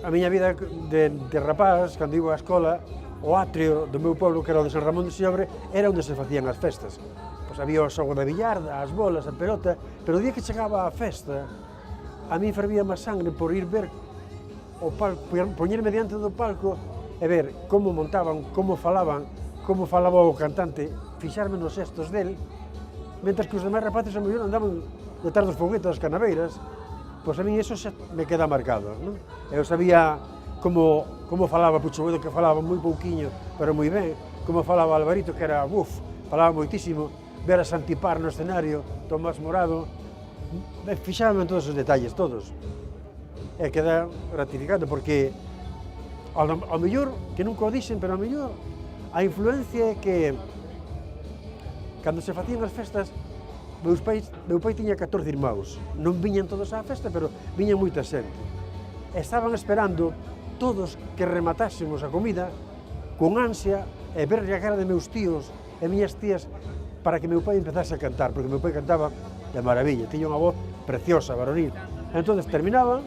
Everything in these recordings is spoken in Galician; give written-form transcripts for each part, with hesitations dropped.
a miña vida de rapaz, cando iba á escola, o atrio do meu pueblo, que era o de San Ramón de Seobre, era onde se facían as festas. Pois había o xogo da billarda, as bolas, a pelota, pero o día que chegaba a festa, a mí fervía máis sangre por ir ver o palco, poñerme diante do palco e ver como montaban, como falaba o cantante, fixarme nos xestos del, mentre que os demais rapaces a mellor andaban detrás dos foguetes, das canaveiras. Pois a mí eso xa me queda marcado, non? Eu sabía como falaba Pucho Bodo, que falaba moi pouquiño, pero moi ben, como falaba Alvarito, que era, falaba moitísimo, ver a Santipar no escenario, Tomás Morado, fixábame en todos os detalles, todos. E queda gratificante, porque ao mellor, que nunca o dixen, pero ao mellor a influencia é que cando se facían as festas, meu pai tiña 14 irmãos, non viñan todos á festa, pero viña moita xente. Estaban esperando todos que rematásemos a comida con ansia e ver a cara de meus tíos e miñas tías para que meu pai empezase a cantar, porque meu pai cantaba de maravilla, tiña unha voz preciosa, varonil. Entón terminaban,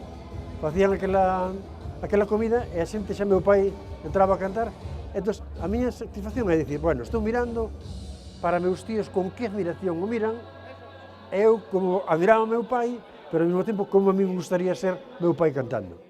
facían aquela comida e a xente xa meu pai entraba a cantar. Entón, a miña satisfacción é dicir, bueno, estou mirando para meus tíos con que admiración o miran, eu como admiraba o meu pai, pero ao mesmo tempo como a mí me gustaría ser meu pai cantando.